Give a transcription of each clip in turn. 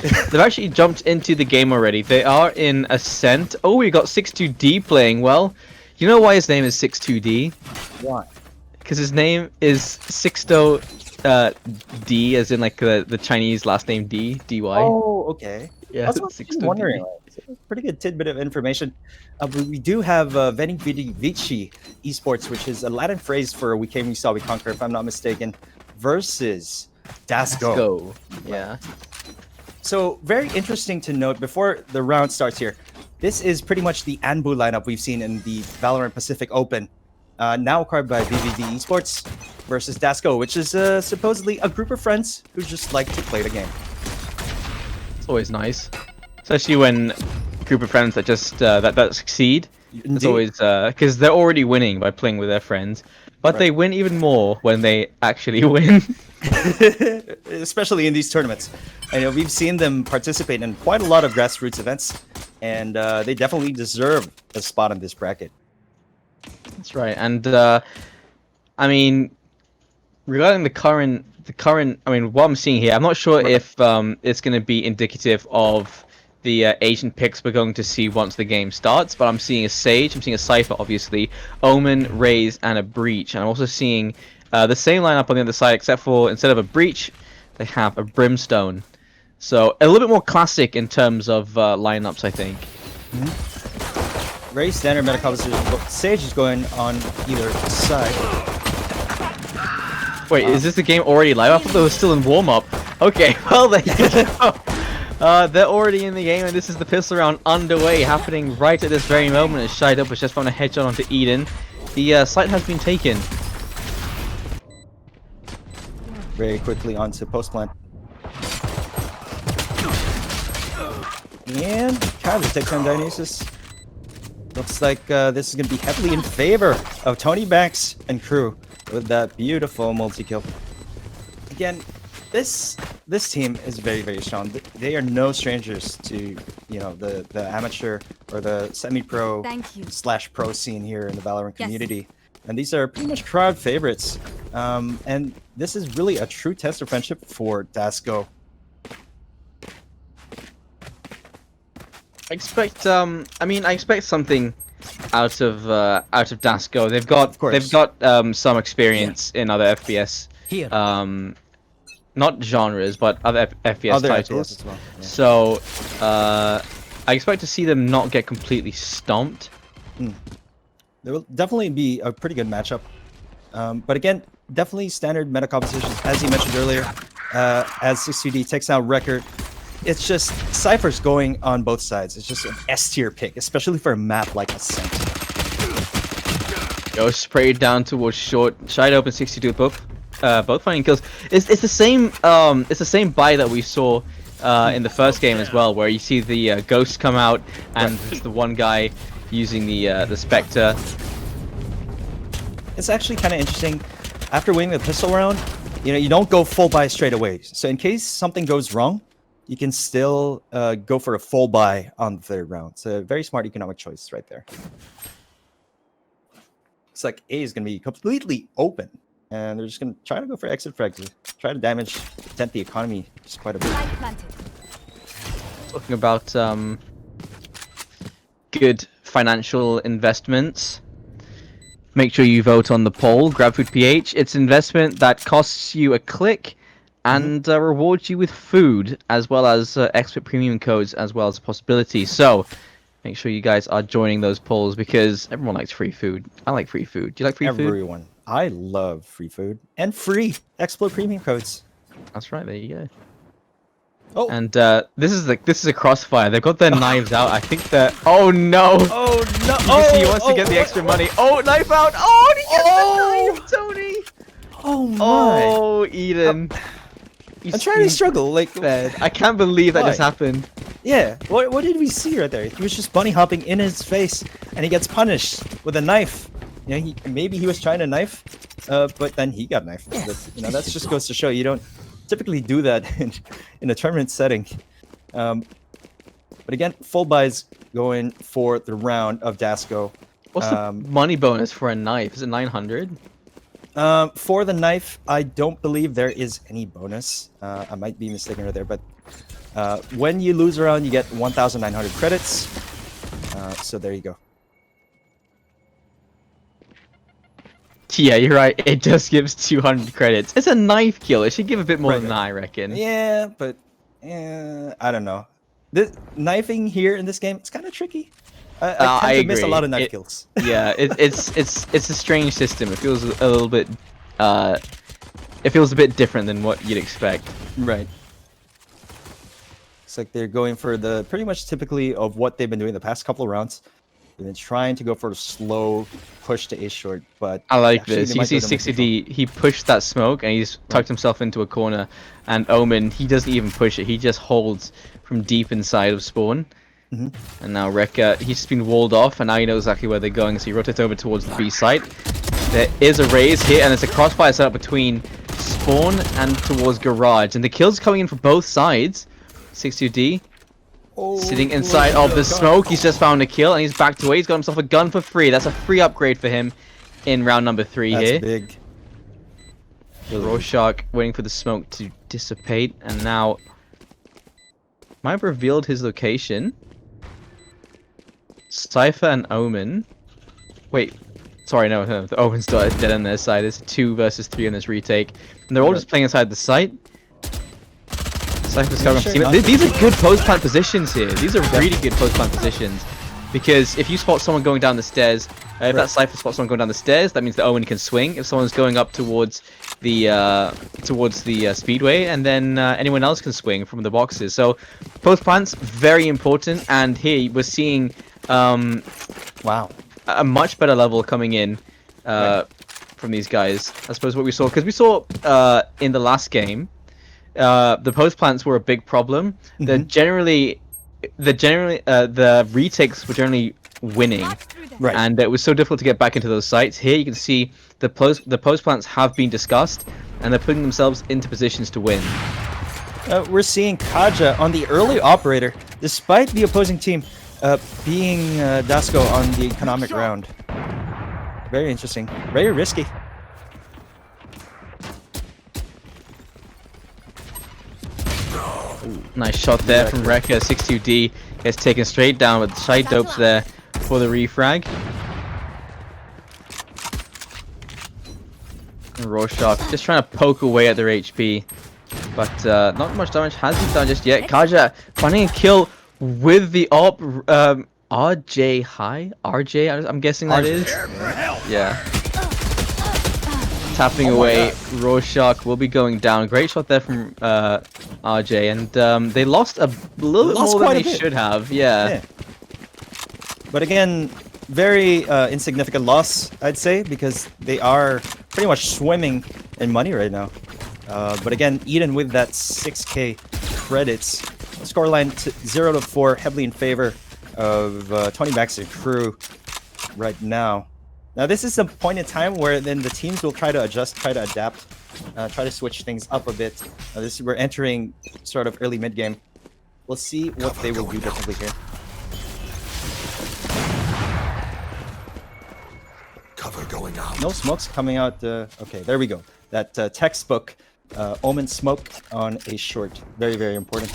They've actually jumped into the game already. They are in Ascent. Oh, we got 62D playing. Well, you know why his name is 62D? Why? Because his name is Sixto D, as in like the Chinese last name D, D-Y. Oh, okay. Yeah, That's what I was wondering. Sixto D. It's a pretty good tidbit of information. We do have VvV Esports, which is a Latin phrase for "we came, we saw, we conquer," if I'm not mistaken, versus Dasgo. Go. Yeah. So very interesting to note before the round starts here. This is pretty much the Anbu lineup we've seen in the Valorant Pacific Open, now acquired by VvV Esports versus Dasgo, which is supposedly a group of friends who just like to play the game. It's always nice, especially when a group of friends that just that succeed. It's Indeed. always because they're already winning by playing with their friends, but Right. they win even more when they actually win. Especially in these tournaments. I know we've seen them participate in quite a lot of grassroots events, and they definitely deserve a spot in this bracket. That's right, and I mean, regarding the current, I mean, what I'm seeing here, I'm not sure if it's going to be indicative of the Asian picks we're going to see once the game starts. But I'm seeing a Sage, I'm seeing a Cypher, obviously, Omen, Raze, and a Breach, and I'm also seeing the same lineup on the other side, except for instead of a Breach, they have a Brimstone. So a little bit more classic in terms of lineups, I think. Very standard meta composition. Sage is going on either side. Wait, is this the game already live? I thought they were still in warm-up. Okay, well there you go. They're already in the game, and this is the pistol round underway, happening right at this very moment as Showdown was just found a headshot onto Eden. The site has been taken. Very quickly onto post plant. And counter takes on Dionysus. Looks like this is going to be heavily in favor of Tony Banks and crew with that beautiful multi-kill. Again, this team is very, very strong. They are no strangers to, you know, the amateur or the semi-pro / pro scene here in the Valorant community. And these are pretty much crowd favorites. And this is really a true test of friendship for Dasgo. I expect, I expect something out of Dasgo. They've got some experience in other FPS, not genres, but other FPS titles. FPS as well. Yeah. So, I expect to see them not get completely stomped. There will definitely be a pretty good matchup. But again, definitely standard meta compositions, as you mentioned earlier. As 60D takes out Record, it's just Cypher's going on both sides. It's just an S tier pick, especially for a map like Ascent. Go sprayed down towards short. Shide open 62 both finding kills. It's the same buy that we saw in the first game as well, where you see the ghost come out and it's the one guy using the Spectre. It's actually kind of interesting. After winning the pistol round, you know, you don't go full buy straight away. So in case something goes wrong, you can still go for a full buy on the third round. It's a very smart economic choice right there. It's like A is going to be completely open, and they're just going to try to go for exit frag to try to dent the economy just quite a bit. Talking about good financial investments. Make sure you vote on the poll, GrabFoodPH. It's an investment that costs you a click and rewards you with food, as well as expert premium codes, as well as a possibility. So, make sure you guys are joining those polls, because everyone likes free food. I like free food. Do you like free food? Everyone. I love free food. And free expert premium codes. That's right, there you go. Oh. And this is a crossfire. They've got their knives out. I think they're... Oh no! Oh no! He wants to get the extra money. Oh, knife out! Oh, he gets the knife, Tony! Oh my! Oh, Eden. I'm trying to struggle, like... I can't believe that just happened. Yeah, what did we see right there? He was just bunny hopping in his face, and he gets punished with a knife. You know, maybe he was trying to knife, but then he got knifed. But, you know, that just goes to show you don't typically do that in a tournament setting. But again, full buys going for the round of Dasgo. What's the money bonus for a knife? Is it 900? For the knife, I don't believe there is any bonus. I might be mistaken right there, but When you lose a round, you get 1,900 credits. So there you go. Yeah, you're right. It just gives 200 credits. It's a knife kill. It should give a bit more than that, I reckon. Yeah, but I don't know. This knifing here in this game, it's kind of tricky. I tend to miss a lot of knife kills. Yeah, it's a strange system. It feels a little bit it feels a bit different than what you'd expect. Right. It's like they're going for the pretty much typically of what they've been doing the past couple of rounds. They've been trying to go for a slow push to A short, but I like this. You see 60D, he pushed that smoke and he's tucked himself into a corner, and Omen, he doesn't even push it. He just holds from deep inside of spawn. And now Rekka, he's just been walled off, and now he knows exactly where they're going, so he rotates over towards the B site. There is a raise here, and there's a crossfire set up between spawn and towards garage, and the kills coming in from both sides. 62D sitting inside of the smoke. He's just found a kill, and he's backed away. He's got himself a gun for free. That's a free upgrade for him in round number 3 here. That's big. Rorschach waiting for the smoke to dissipate, and now might have revealed his location. Cypher and Omen. Wait, sorry, no, the Omen's dead on their side. It's 2 versus 3 on this retake, and they're all just playing inside the site. Cypher's covering up. These are good post-plant positions here. These are really good post-plant positions, because if you spot someone going down the stairs, if that Cypher spots someone going down the stairs, that means the Omen can swing. If someone's going up towards the speedway, and then anyone else can swing from the boxes. So post-plants very important, and here we're seeing wow, a much better level coming in from these guys. I suppose what we saw, because we saw in the last game, the post plants were a big problem. The retakes were generally winning, and it was so difficult to get back into those sites. Here you can see the post plants have been discussed, and they're putting themselves into positions to win. We're seeing Kaja on the early operator, despite the opposing team being Dasgo on the economic round. Very interesting. Very risky. Ooh, nice shot there from Rekka. 62D gets taken straight down with side dopes there for the refrag. And Rorschach just trying to poke away at their HP, but not much damage has been done just yet. Kaja finding a kill with the op. RJ high? RJ, I'm guessing that is. Yeah. Tapping away. Rorschach will be going down. Great shot there from RJ, and they lost a little bit more than they should have. Yeah. But again, very insignificant loss, I'd say, because they are pretty much swimming in money right now. But again, Eden with that 6k credits. Scoreline 0-4, heavily in favor of Tony Max and crew right now. Now this is a point in time where then the teams will try to adjust, try to adapt, try to switch things up a bit. We're entering sort of early mid game. We'll see what they will do differently here. Cover going out. No smokes coming out. Okay, there we go. That textbook Omen smoked on a short. Very, very important.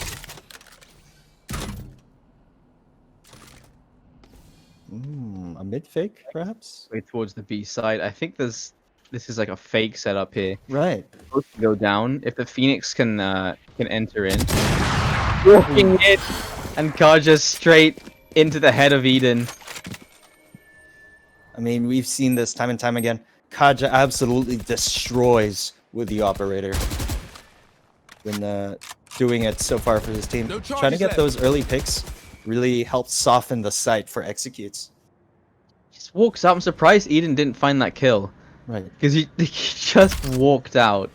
A mid fake, perhaps? Way towards the B side. I think this is like a fake setup here. Right. Supposed to go down. If the Phoenix can enter in. Walking in, and Kaja straight into the head of Eden. I mean, we've seen this time and time again. Kaja absolutely destroys with the operator. Been doing it so far for his team. Trying to get those early picks really helps soften the sight for executes. Just walks out. I'm surprised Eden didn't find that kill. Right. Because he just walked out.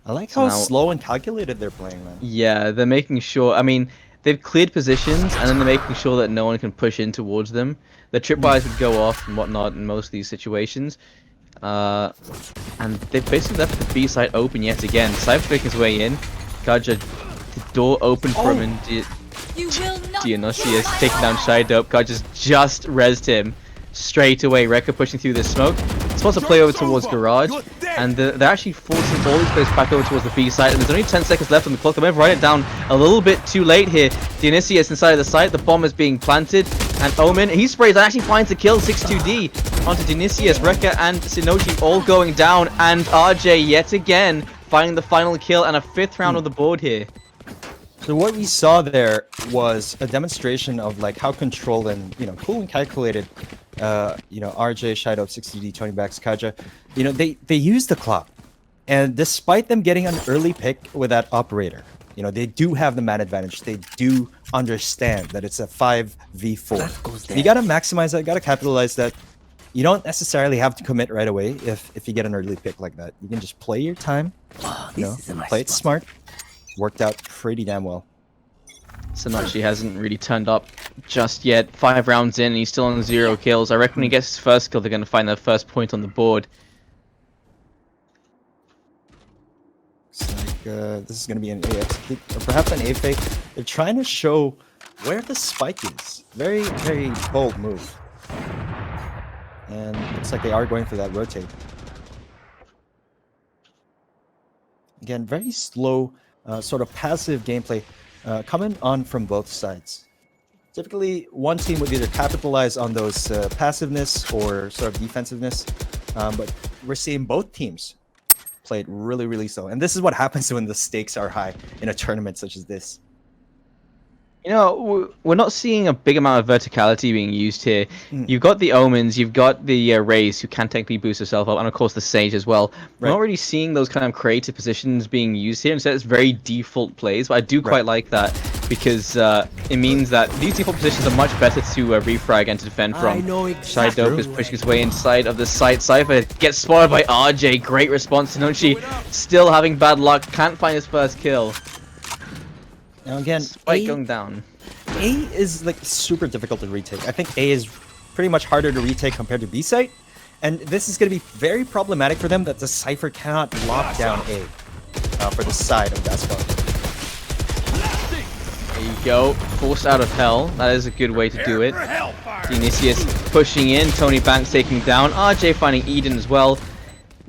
I like how slow and calculated they're playing, man. Yeah, they're making sure. I mean, they've cleared positions, and then they're making sure that no one can push in towards them. The tripwires would go off and whatnot in most of these situations. And they've basically left the B side open yet again. Cypher making his way in. Kaja, the door open for him, and Dionysius taking down Shy Dope. Kaja's just rezzed him straight away. Rekka pushing through this smoke. Supposed to play over towards garage. And they're actually forcing all these players back over towards the B side, and there's only 10 seconds left on the clock. They may have write it down a little bit too late here. Dionysius inside of the site, the bomb is being planted, and Omen, he sprays and actually finds a kill, 6-2D onto Dionysius. Rekka and Sinochi all going down, and RJ yet again finding the final kill and a 5th round on the board here. So what we saw there was a demonstration of like how controlled and cool and calculated RJ, Shido, 60D, Tony Bax, Kaja, they used the clock, and despite them getting an early pick with that operator, they do have the man advantage. They do understand that it's a 5v4. You gotta maximize that, gotta capitalize that. You don't necessarily have to commit right away if you get an early pick like that. You can just play your time, play it smart. Worked out pretty damn well. Sinochi hasn't really turned up just yet. 5 rounds in, and he's still on 0 kills. I reckon when he gets his first kill, they're going to find their first point on the board. Looks like this is going to be an A execute, or perhaps an A fake. They're trying to show where the spike is. Very, very bold move. And looks like they are going for that rotate. Again, very slow, sort of passive gameplay coming on from both sides. Typically, one team would either capitalize on those passiveness or sort of defensiveness, but we're seeing both teams play it really, really slow. And this is what happens when the stakes are high in a tournament such as this. We're not seeing a big amount of verticality being used here. You've got the Omens, you've got the Rays who can technically boost herself up, and of course the Sage as well. We're not really seeing those kind of creative positions being used here. Instead, it's very default plays, but I do quite like that because it means that these default positions are much better to refrag and to defend from. Shido is pushing his way inside of the site. Cypher gets spotted by RJ. Great response. Sinochi still having bad luck. Can't find his first kill. Now again, Spike going down. A is like super difficult to retake. I think A is pretty much harder to retake compared to B site, and this is going to be very problematic for them that the Cypher cannot lock down A for the side of Dasgo. There you go, forced out of hell. That is a good way to do it. Dionysius pushing in, Tony Banks taking down, RJ finding Eden as well.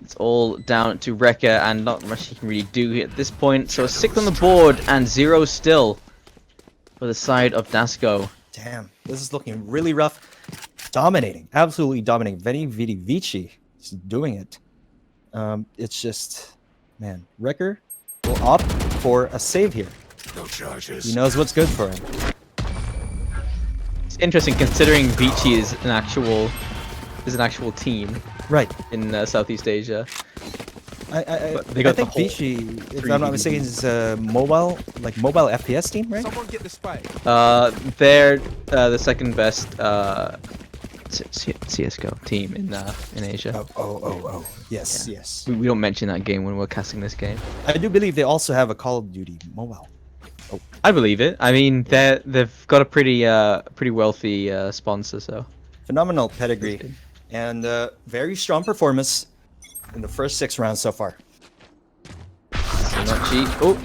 It's all down to Rekka, and not much he can really do at this point. So a 6 on the board and 0 still for the side of Dasgo. Damn, this is looking really rough. Dominating, absolutely dominating. VvV is doing it. It's just, man, Rekka will opt for a save here. No charges. He knows what's good for him. It's interesting considering Vici is an actual team. Right. In Southeast Asia. I think Vici, if I'm not mistaken, is a mobile FPS team, right? Someone get the spike. They're the second best CSGO team in Asia. Oh. Yes, yeah. Yes. We don't mention that game when we're casting this game. I do believe they also have a Call of Duty mobile. Oh. I believe it. I mean, they've got a pretty wealthy sponsor, so. Phenomenal pedigree. And very strong performance in the first 6 rounds so far. Not cheap. Oh,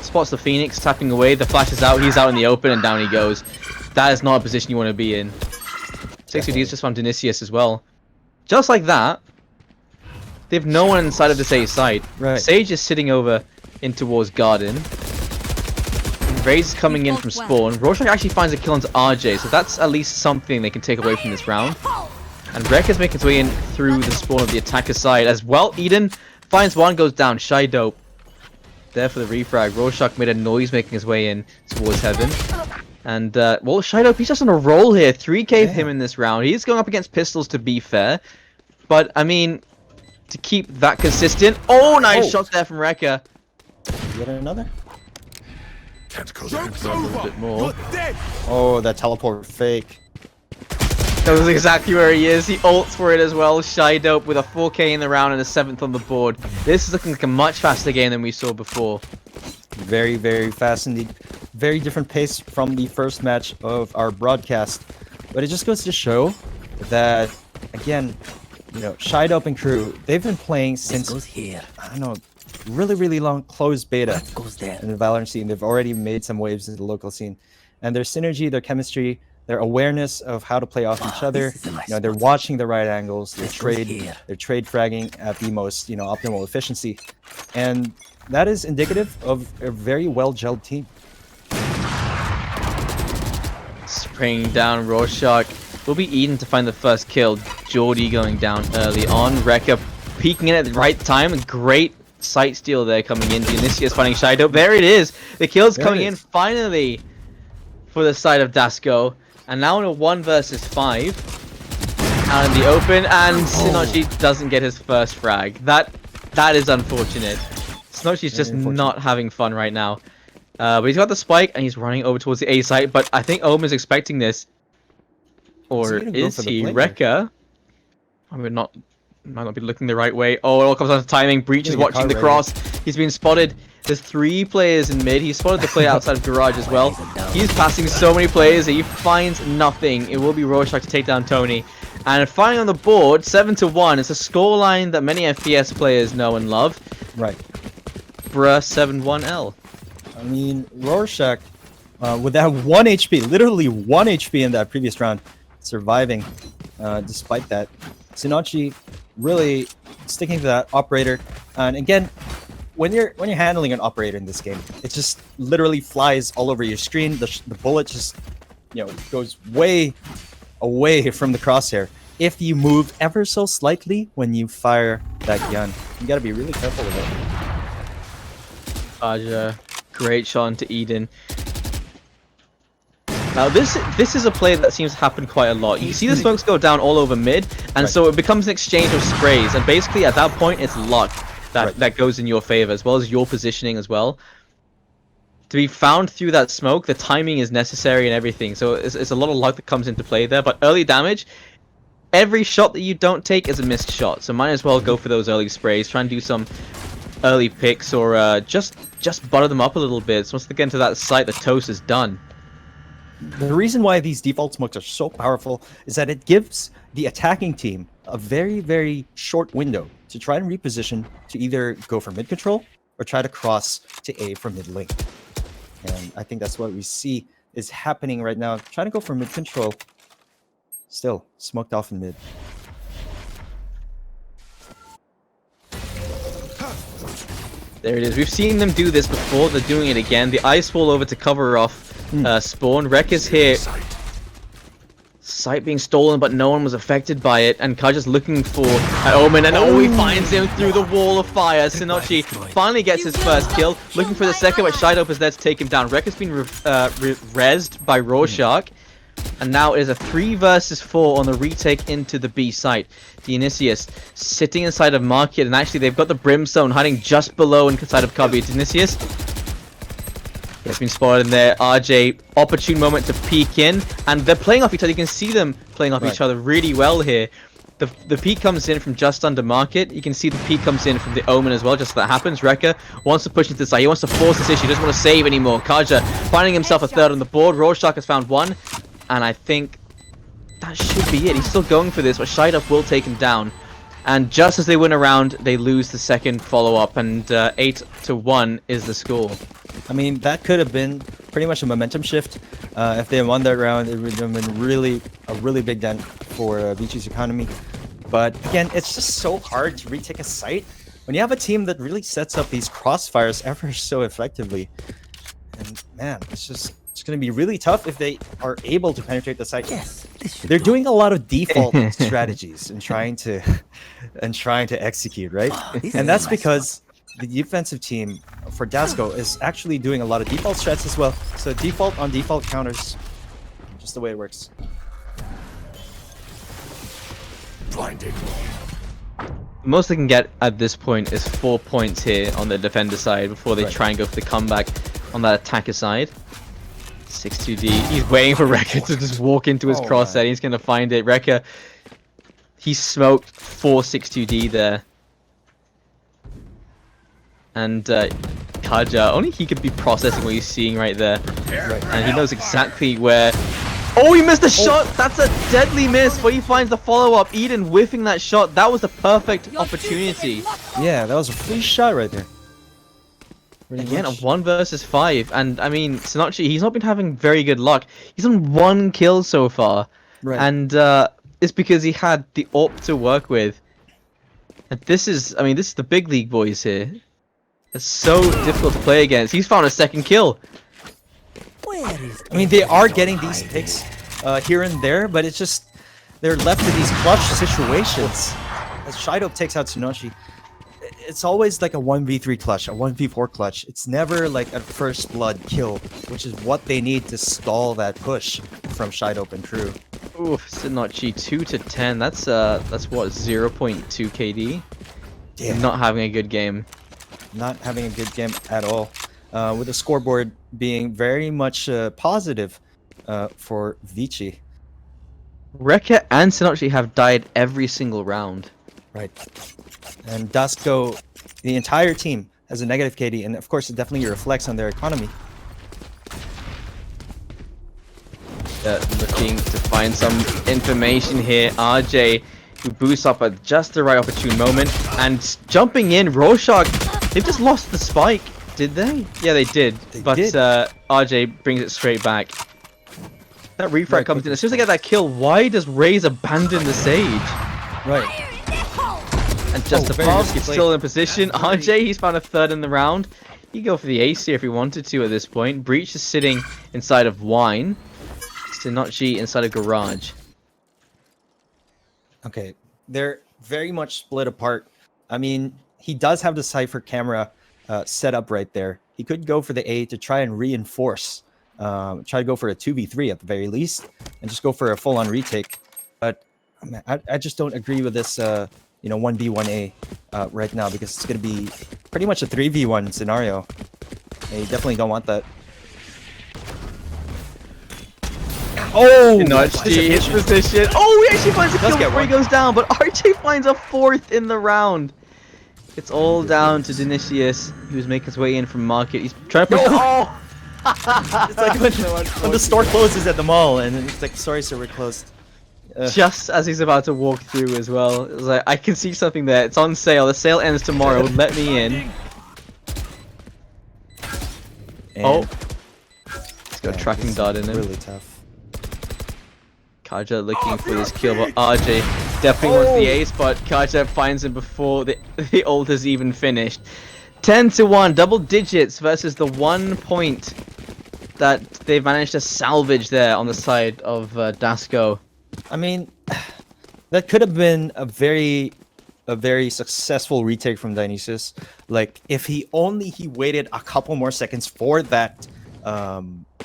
spots the Phoenix tapping away. The flash is out. He's out in the open, and down he goes. That is not a position you want to be in. 6-2D is just from Dionysius as well. Just like that, they have no one inside of the Sage site. Right. Sage is sitting over in towards Garden. Raze is coming in from spawn. Rorschach actually finds a kill onto RJ, so that's at least something they can take away from this round. And Rekka is making his way in through the spawn of the attacker side as well. Eden finds one, goes down. Shido there for the refrag. Rorschach made a noise making his way in towards heaven. And, well, Shido, he's just on a roll here. 3k for him in this round. He's going up against pistols, to be fair. But, I mean, to keep that consistent. Oh, nice shot there from Rekka. Get another? Tentacles A little bit more. Oh, that teleport fake. That was exactly where he is. He ults for it as well. Shido with a 4k in the round and a 7th on the board. This is looking like a much faster game than we saw before. Very, very fast indeed. Very different pace from the first match of our broadcast. But it just goes to show that, again, Shido and crew, they've been playing since, I don't know, really, really long closed beta in the Valorant scene. They've already made some waves in the local scene. And their synergy, their chemistry, their awareness of how to play off each other. They're watching the right angles. They're trade fragging at the most optimal efficiency, and that is indicative of a very well gelled team. Spraying down Rorschach. Will be Eden to find the first kill. Geordie going down early on. Rekka peeking in at the right time. Great sight steal there coming in. Dionysius finding Showdown. There it is. The kill's coming in finally for the side of Dasgo. And now in a 1 versus 5. Out in the open. And Sinochi doesn't get his first frag. That is unfortunate. Sinochi's just not having fun right now. But he's got the spike and he's running over towards the A site. But I think Omen is expecting this. Or is he? Rekka? I might not be looking the right way. Oh, it all comes down to timing. Breach is watching the cross. He's been spotted. There's 3 players in mid. He's spotted the player outside of Garage as well. He's passing so many players that he finds nothing. It will be Rorschach to take down Tony. And finally on the board, 7-1. It's a scoreline that many FPS players know and love. Right. Bruh, 7-1L. I mean, Rorschach, with that 1 HP, literally 1 HP in that previous round, surviving despite that. Sinochi really sticking to that operator. And again, when you're handling an operator in this game, it just literally flies all over your screen. The bullet just goes way away from the crosshair. If you move ever so slightly when you fire that gun, you gotta be really careful with it. Aja, great shot into Eden. Now this is a play that seems to happen quite a lot. You see the smokes go down all over mid, and so it becomes an exchange of sprays, and basically at that point it's luck that goes in your favor, as well as your positioning as well. To be found through that smoke, the timing is necessary and everything, so it's a lot of luck that comes into play there. But early damage, every shot that you don't take is a missed shot, so might as well go for those early sprays, try and do some early picks, or just butter them up a little bit. So once they get into that site, the toast is done. The reason why these default smokes are so powerful is that it gives the attacking team a very, very short window to try and reposition to either go for mid control or try to cross to A from mid lane. And I think that's what we see is happening right now. Trying to go for mid control. Still smoked off in mid. There it is. We've seen them do this before. They're doing it again. The ice wall over to cover off spawn. Rekka's here. Sight being stolen, but no one was affected by it. And Kaja's looking for an Omen, and he finds him through the wall of fire. Sinochi finally gets his first kill. Looking for the second, but Shaidope is there to take him down. Rekka's been rezzed by Rorschach. And now it is a 3 versus 4 on the retake into the B site. Dionysius sitting inside of Market, and actually they've got the Brimstone hiding just below inside of Cubby. Dionysius has been spotted in there. RJ, opportune moment to peek in, and they're playing off each other. You can see them playing off each other really well here. The peek comes in from just under Market. You can see the peek comes in from the Omen as well, just so that happens. Rekka wants to push into the side. He wants to force this issue. He doesn't want to save anymore. Kaja finding himself a 3rd on the board. Rorschach has found 1. And I think that should be it. He's still going for this, but Shaidope will take him down. And just as they win a round, they lose the second follow-up, and 8-1 is the score. I mean, that could have been pretty much a momentum shift. If they won that round, it would have been a really big dent for VG's economy. But again, it's just so hard to retake a site when you have a team that really sets up these crossfires ever so effectively. And man, it's going to be really tough if they are able to penetrate the site. They're doing a lot of default strategies and trying to execute, right? And that's because the defensive team for Dasgo is actually doing a lot of default strats as well. So default on default counters, just the way it works. Blinding. The most they can get at this point is 4 points here on the defender side before they try and go for the comeback on that attacker side. 6-2D. He's waiting for Rekka to just walk into his cross set. He's going to find it. Rekka, he smoked 4 6-2D there. And Kaja, only he could be processing what he's seeing right there. And he knows exactly where... Oh, he missed a shot! That's a deadly miss, but he finds the follow-up. Eden whiffing that shot. That was the perfect opportunity. Yeah, that was a free shot right there. Pretty Again, a much. 1 versus 5, and I mean, Sonachi, he's not been having very good luck. He's on 1 kill so far, Right. and it's because he had the AWP to work with. And this is, I mean, this is the big league boys here. It's so difficult to play against. He's found a 2nd kill. I mean, they are getting these picks here and there, but it's just they're left to these clutch situations. As Shido takes out Tsunoshi, it's always like a 1v3 clutch, a 1v4 clutch. It's never like a first blood kill, which is what they need to stall that push from Shido and crew. Oof, Sonachi 2 to 10. That's what, 0.2 KD. Yeah. Not having a good game. Not having a good game at all. With the scoreboard being very much positive for Vici. Rekka and Sonachi have died every single round. Right. And Dasgo, the entire team, has a negative KD, and of course it definitely reflects on their economy. Looking to find some information here. RJ, who boosts up at just the right opportune moment, and jumping in, Rorschach, they've just lost the spike, did they? Yeah, they did. But RJ brings it straight back. That refrag comes in. As soon as they get that kill, why does Raze abandon the Sage? Right. And just very above, risky he's play. still in position. RJ, he's found a 3rd in the round. He go for the ace here if he wanted to at this point. Breach is sitting inside of Wine. Sonachi inside of Garage. Okay. They're very much split apart. I mean, he does have the Cypher camera set up right there. He could go for the A to try and reinforce. Try to go for a 2v3 at the very least, and just go for a full-on retake. But I just don't agree with this, 1v1A right now, because it's going to be pretty much a 3v1 scenario. They definitely don't want that. Oh! Sonachi, his position. Oh, he actually finds a Does kill get before he one. goes down, but RJ finds a 4th in the round. It's all down to Dionysius, who's making his way in from market. He's trying to push. Oh! It's like when the store closes at the mall, and it's like, sorry, sir, we're closed. Just as he's about to walk through as well. It was like, I can see something there. It's on sale. The sale ends tomorrow. Let me in. Oh. He's got a tracking dart in him. Really tough. Kaja looking for this kill, but RJ definitely wants the ace, but Kaja finds him before the ult has even finished. 10 to 1, double digits versus the 1 point that they managed to salvage there on the side of Dasgo. I mean, that could have been a very successful retake from Dionysus. Like, if he waited a couple more seconds for that,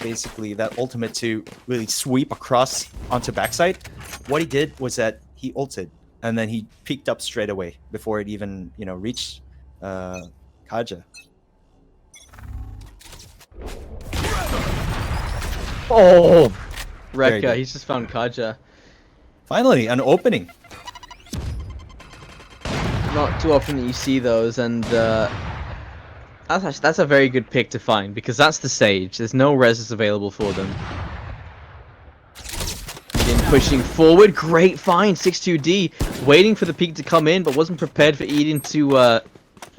basically that ultimate to really sweep across onto backside. What he did was that he ulted, and then he peeked up straight away before it even, reached Kaja. Oh! Very Rekka, good. he's just found Kaja. Finally, an opening. Not too often that you see those, and that's a very good pick to find, because that's the Sage. There's no reses available for them. Again, pushing forward, great find, 6-2D, waiting for the peak to come in, but wasn't prepared for Eden to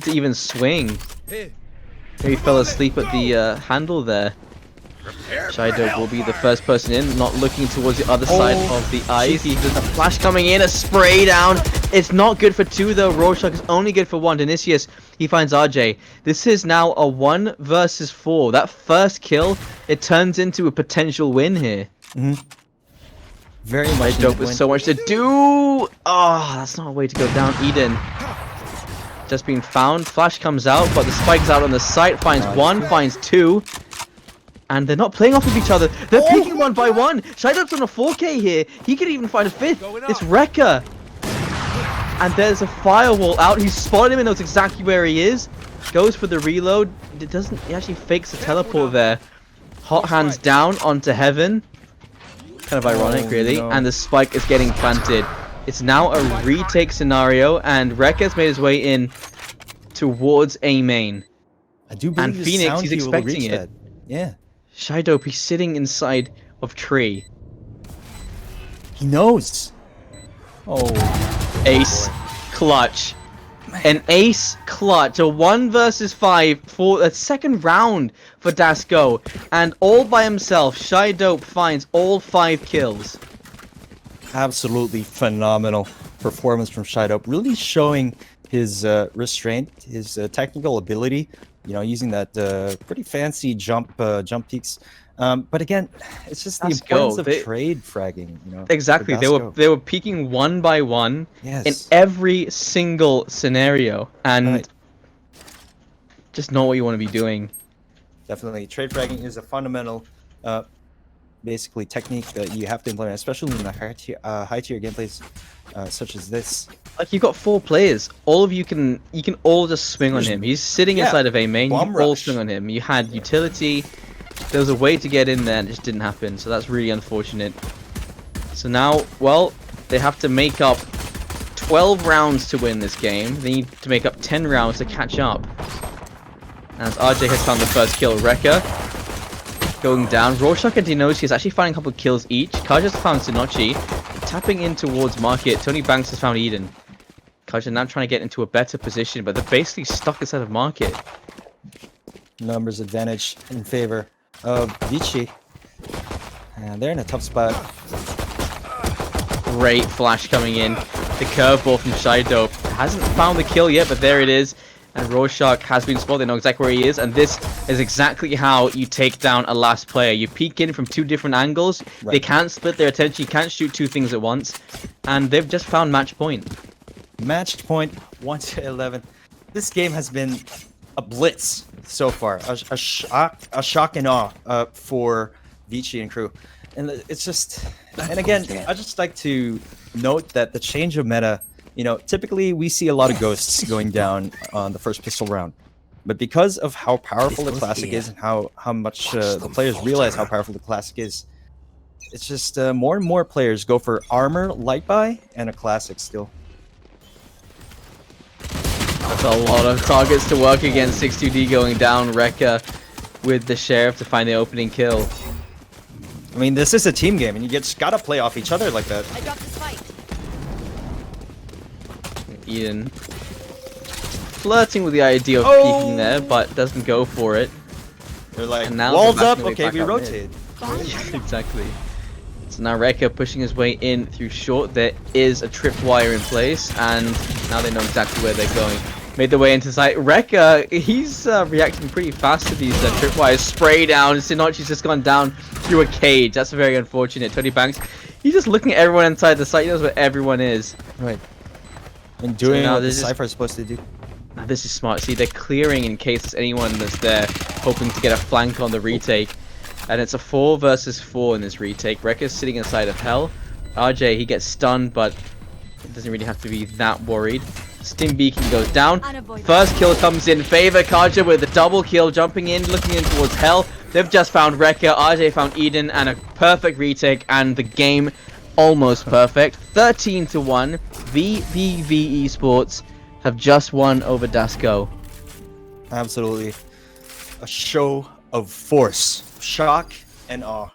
even swing. Maybe fell asleep at the handle there. Shido will be the first person in, not looking towards the other side of the eyes. He does a flash coming in, a spray down. It's not good for 2 though. Rorschach is only good for 1. Dionysius, he finds RJ. This is now a 1 versus 4. That first kill, it turns into a potential win here. Very much. Dope with so much to do. Oh, that's not a way to go down. Eden just being found. Flash comes out, but the spike's out on the site. Finds 1, finds 2. And they're not playing off of each other. They're picking 1 by 1. Shido's on a 4K here. He could even find a 5th. It's Rekka. And there's a firewall out. He spotted him and knows exactly where he is. Goes for the reload. It doesn't. He actually fakes the teleport there. Hot hands down onto heaven. Kind of ironic, really. No. And the spike is getting planted. It's now a retake scenario, and Rekka's made his way in towards A main. I do believe And the Phoenix, sound he's key will expecting reach it. that. Yeah. Shidope, he's sitting inside of tree. He knows. Oh. Ace, clutch. An ace clutch, a 1 versus 5 for a second round for Dasgo, and all by himself, Showdown finds all 5 kills. Absolutely phenomenal performance from Showdown, really showing his restraint, his technical ability. You know, using that pretty fancy jump peaks. But again, it's just the Dasgo, importance of trade fragging. You know, for Exactly, Dasgo. they were peeking 1 by 1 in Yes. every single scenario, and Right. just not what you want to be doing. Definitely, trade fragging is a fundamental, basically technique that you have to implement, especially in the high tier gameplays such as this. Like, you've got 4 players, all of you can all just swing on him. He's sitting Yeah, inside of A main, you bomb can all rush. swing on him. You had utility, there was a way to get in there and it just didn't happen, so that's really unfortunate. So now, well, they have to make up 12 rounds to win this game. They need to make up 10 rounds to catch up. As RJ has found the first kill, Rekka going down. Rorschach and Dinoshi is actually finding a couple of kills each. Kaja's found Sinochi, tapping in towards Market. Tony Banks has found Eden. Kaja now trying to get into a better position, but they're basically stuck inside of Market. Numbers advantage in favor of Vici. And they're in a tough spot. Great flash coming in. The curveball from Showdown. Hasn't found the kill yet, but there it is. And Rorschach has been spotted. They know exactly where he is. And this is exactly how you take down a last player. You peek in from 2 different angles. Right. They can't split their attention. You can't shoot 2 things at once. And they've just found match point. Match point 1-11. This game has been a blitz so far. A shock and awe for Vici and crew. And it's just, and again, I just like to note that the change of meta, you know, typically we see a lot of ghosts going down on the first pistol round. But because of how powerful the classic is and how much the players realize how powerful the classic is, it's just more and more players go for armor, light buy, and a classic still. That's a lot of targets to work against. 6-2D going down. Rekka with the Sheriff to find the opening kill. I mean, this is a team game, and you just gotta play off each other like that. I dropped this fight. Eden flirting with the idea of peeking there, but doesn't go for it. They're like, And now walls they're up, backing okay, back we up mid. rotate. Exactly. So now Rekka pushing his way in through short. There is a tripwire in place, and now they know exactly where they're going. Made their way into sight. Rekka, he's reacting pretty fast to these tripwires. Spray down. Sinochi's just gone down through a cage. That's very unfortunate. Tony Banks, he's just looking at everyone inside the site. He knows where everyone is. Right. And doing now what the this is- Cypher is supposed to do. Now this is smart. See, they're clearing in case there's anyone that's there, hoping to get a flank on the retake. And it's a 4 versus 4 in this retake. Rekka's sitting inside of Hell. RJ, he gets stunned, but doesn't really have to be that worried. Stim Beacon goes down. First kill comes in favor. Kaja with a double kill, jumping in, looking in towards Hell. They've just found Rekka. RJ found Eden, and a perfect retake, and the game almost perfect. 13-1. VvV Esports have just won over Dasgo. Absolutely. A show of force, shock, and awe.